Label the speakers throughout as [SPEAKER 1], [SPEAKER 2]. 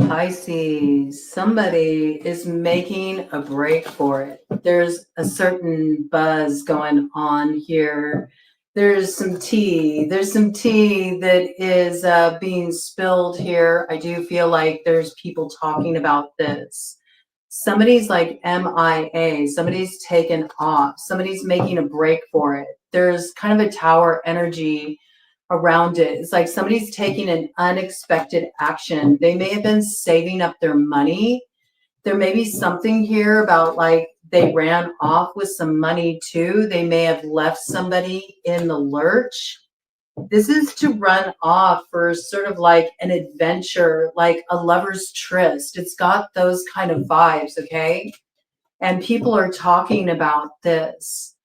[SPEAKER 1] Pisces, somebody is making a break for it. There's a certain buzz going on here. There's some tea. There's some tea that is being spilled here. I do feel like there's people talking about this. Somebody's like MIA. Somebody's taken off. Somebody's making a break for it. There's kind of a tower energy around it. It's like somebody's taking an unexpected action. They may have been saving up their money. There may be something here about like they ran off with some money too. They may have left somebody in the lurch. This is to run off for sort of like an adventure, like a lover's tryst. It's got those kind of vibes, okay? And people are talking about this.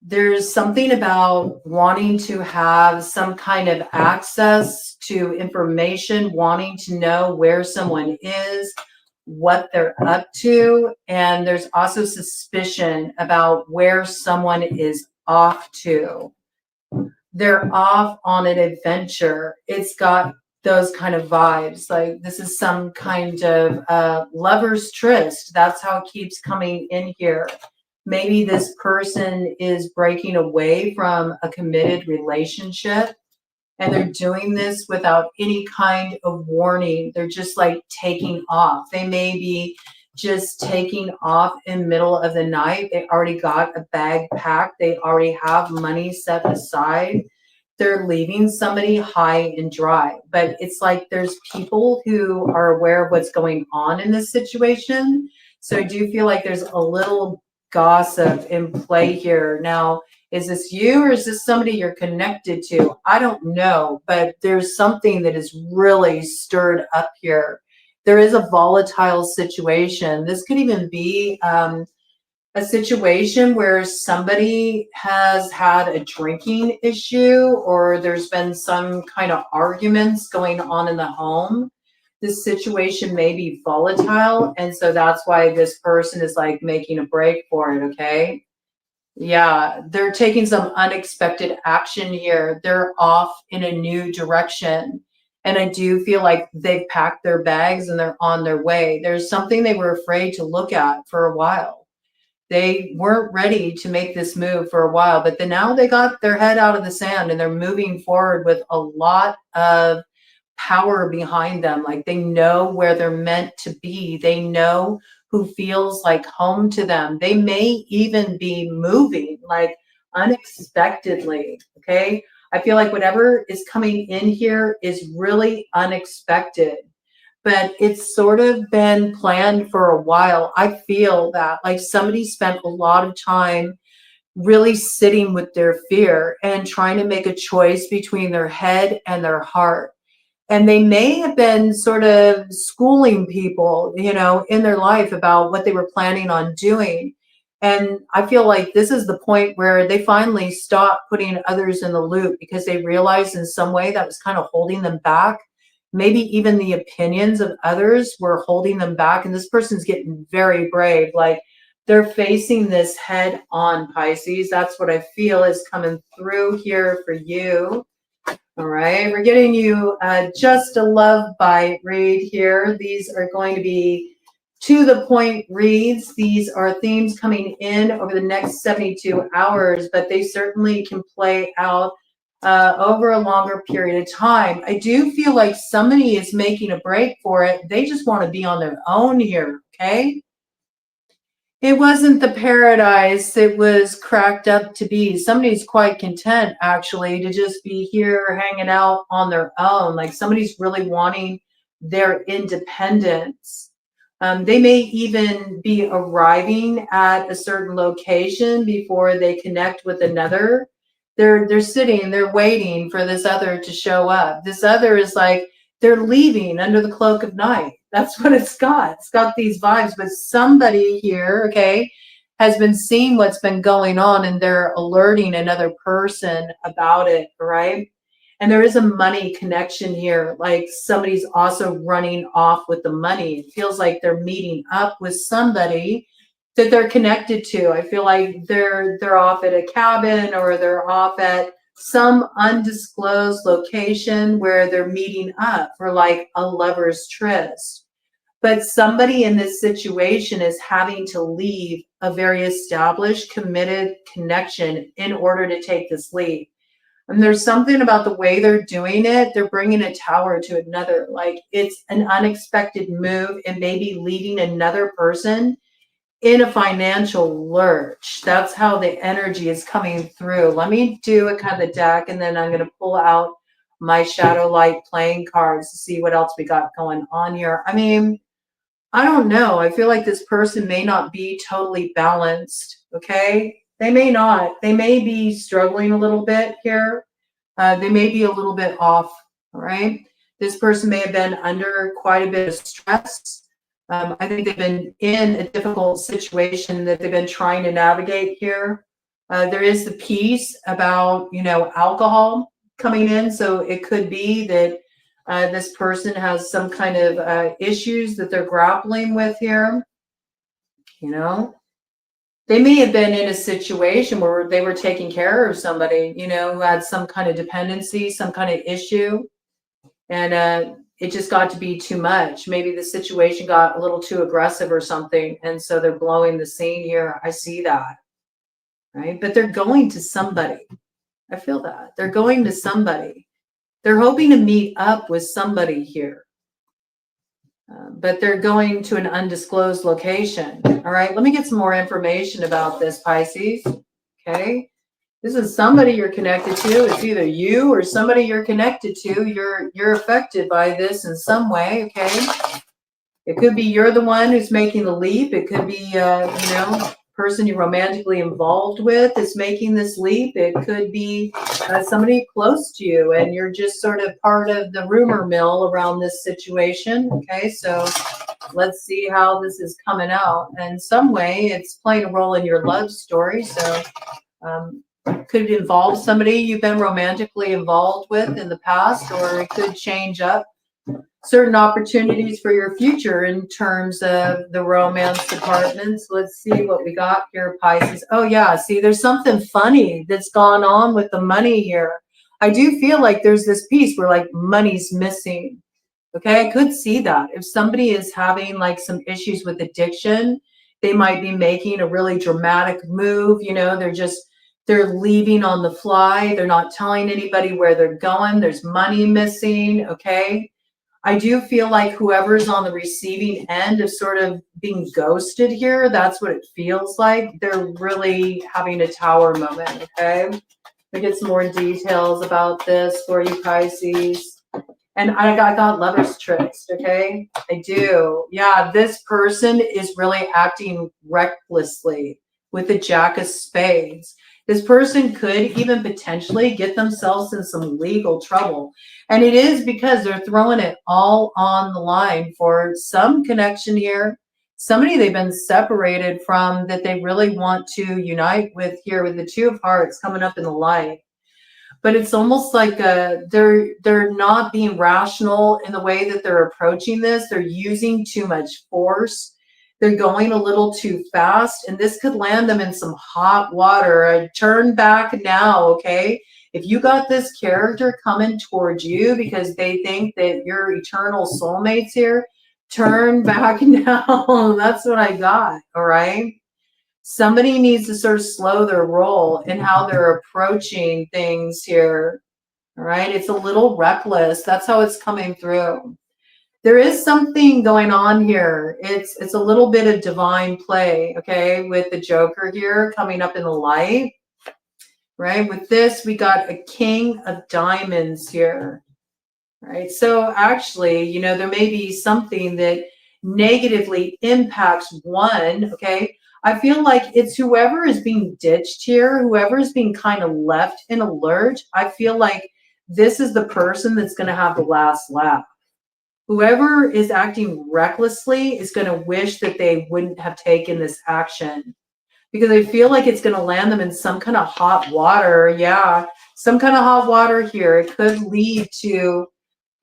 [SPEAKER 1] There's something about wanting to have some kind of access to information, wanting to know where someone is, what they're up to, and there's also suspicion about where someone is off to. They're off on an adventure. It's got those kind of vibes. Like this is some kind of lover's tryst. That's how it keeps coming in here. Maybe this person is breaking away from a committed relationship and they're doing this without any kind of warning. They're just like taking off. They may be just taking off in the middle of the night. They already got a bag packed. They already have money set aside. They're leaving somebody high and dry. But it's like there's people who are aware of what's going on in this situation. So I do feel like there's a little gossip in play here. Now, is this you or is this somebody you're connected to? I don't know, but there's something that is really stirred up here. There is a volatile situation. This could even be a situation where somebody has had a drinking issue or there's been some kind of arguments going on in the home. This situation may be volatile, and so that's why this person is like making a break for it, okay? Yeah, they're taking some unexpected action here. They're off in a new direction. And I do feel like they've packed their bags and they're on their way. There's something they were afraid to look at for a while. They weren't ready to make this move for a while, but then now they got their head out of the sand and they're moving forward with a lot of power behind them. Like they know where they're meant to be. They know who feels like home to them. They may even be moving like unexpectedly. Okay. I feel like whatever is coming in here is really unexpected, but it's sort of been planned for a while. I feel that like somebody spent a lot of time really sitting with their fear and trying to make a choice between their head and their heart. And they may have been sort of schooling people, in their life about what they were planning on doing. And I feel like this is the point where they finally stopped putting others in the loop because they realized in some way that was kind of holding them back. Maybe even the opinions of others were holding them back. And this person's getting very brave. Like they're facing this head on, Pisces. That's what I feel is coming through here for you. All right, we're getting you just a love bite read here. These are going to be to the point reads. These are themes coming in over the next 72 hours, but they certainly can play out over a longer period of time. I do feel like somebody is making a break for it. They just want to be on their own here, okay? It wasn't the paradise it was cracked up to be. Somebody's quite content, actually, to just be here hanging out on their own. Like somebody's really wanting their independence. They may even be arriving at a certain location before they connect with another. They're sitting, they're waiting for this other to show up. This other is like they're leaving under the cloak of night. That's what it's got. It's got these vibes, but somebody here, okay, has been seeing what's been going on and they're alerting another person about it, right? And there is a money connection here. Like somebody's also running off with the money. It feels like they're meeting up with somebody that they're connected to. I feel like they're off at a cabin or they're off at some undisclosed location where they're meeting up for like a lover's tryst. But somebody in this situation is having to leave a very established, committed connection in order to take this leap. And there's something about the way they're doing it. They're bringing a tower to another. Like it's an unexpected move and maybe leaving another person in a financial lurch. That's how the energy is coming through. Let me do a kind of deck, and then I'm going to pull out my shadow light playing cards to see what else we got going on here. I mean, I don't know. I feel like this person may not be totally balanced. Okay. They may not. They may be struggling a little bit here. They may be a little bit off. All right. This person may have been under quite a bit of stress. I think they've been in a difficult situation that they've been trying to navigate here. There is the piece about, alcohol coming in. So it could be that this person has some kind of issues that they're grappling with here. They may have been in a situation where they were taking care of somebody, who had some kind of dependency, some kind of issue. And it just got to be too much. Maybe the situation got a little too aggressive or something. And so they're blowing the scene here. I see that. Right. But they're going to somebody. I feel that. They're going to somebody. They're hoping to meet up with somebody here. But they're going to an undisclosed location. All right. Let me get some more information about this, Pisces. Okay. This is somebody you're connected to. It's either you or somebody you're connected to. You're affected by this in some way. Okay. It could be you're the one who's making the leap. It could be, person you're romantically involved with is making this leap. It could be somebody close to you, and you're just sort of part of the rumor mill around this situation. Okay, so let's see how this is coming out. In some way, it's playing a role in your love story. So could involve somebody you've been romantically involved with in the past, or it could change up certain opportunities for your future in terms of the romance departments. Let's see what we got here, Pisces. Oh yeah, see, there's something funny that's gone on with the money here. I do feel like there's this piece where like money's missing. Okay, I could see that. If somebody is having like some issues with addiction, they might be making a really dramatic move. They're leaving on the fly. They're not telling anybody where they're going. There's money missing. Okay. I do feel like whoever's on the receiving end of sort of being ghosted here, that's what it feels like. They're really having a tower moment, okay? We get some more details about this for you, Pisces. And I got lover's tricks, okay? I do. Yeah, this person is really acting recklessly with the Jack of Spades. This person could even potentially get themselves in some legal trouble. And it is because they're throwing it all on the line for some connection here, somebody they've been separated from that they really want to unite with here with the Two of Hearts coming up in the light. But it's almost like they're not being rational in the way that they're approaching this. They're using too much force. They're going a little too fast, and this could land them in some hot water. Turn back now, okay? If you got this character coming towards you because they think that you're eternal soulmates here, turn back now. That's what I got, all right? Somebody needs to sort of slow their roll in how they're approaching things here, all right? It's a little reckless. That's how it's coming through. There is something going on here. It's a little bit of divine play, okay, with the Joker here coming up in the light, right? With this, we got a King of Diamonds here, right? So actually, there may be something that negatively impacts one, okay? I feel like it's whoever is being ditched here, whoever is being kind of left in a lurch. I feel like this is the person that's going to have the last laugh. Whoever is acting recklessly is going to wish that they wouldn't have taken this action because I feel like it's going to land them in some kind of hot water. Yeah, some kind of hot water here. It could lead to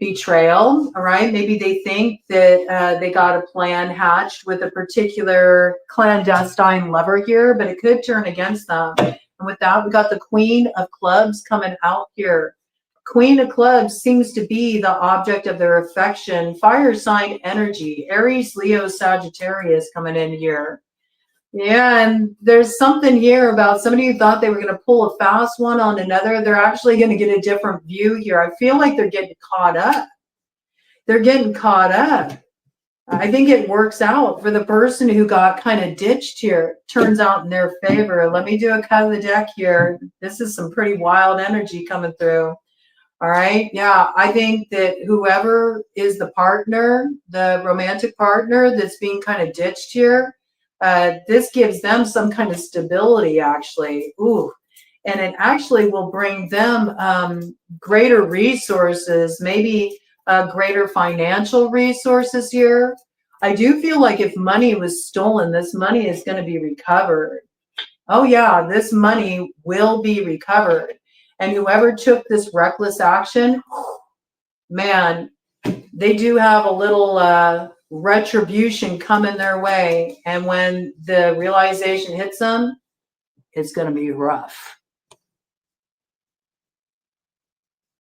[SPEAKER 1] betrayal. All right. Maybe they think that they got a plan hatched with a particular clandestine lover here, but it could turn against them. And with that, we got the Queen of Clubs coming out here. Queen of Clubs seems to be the object of their affection. Fire sign energy, Aries, Leo, Sagittarius coming in here. Yeah, and there's something here about somebody who thought they were going to pull a fast one on another. They're actually going to get a different view here. I feel like they're getting caught up. They're getting caught up. I think it works out for the person who got kind of ditched here. Turns out in their favor. Let me do a cut of the deck here. This is some pretty wild energy coming through. All right. Yeah. I think that whoever is the partner, the romantic partner that's being kind of ditched here, this gives them some kind of stability, actually. Ooh. And it actually will bring them greater resources, maybe greater financial resources here. I do feel like if money was stolen, this money is going to be recovered. Oh, yeah, this money will be recovered. And whoever took this reckless action, man, they do have a little retribution coming their way. And when the realization hits them, it's going to be rough.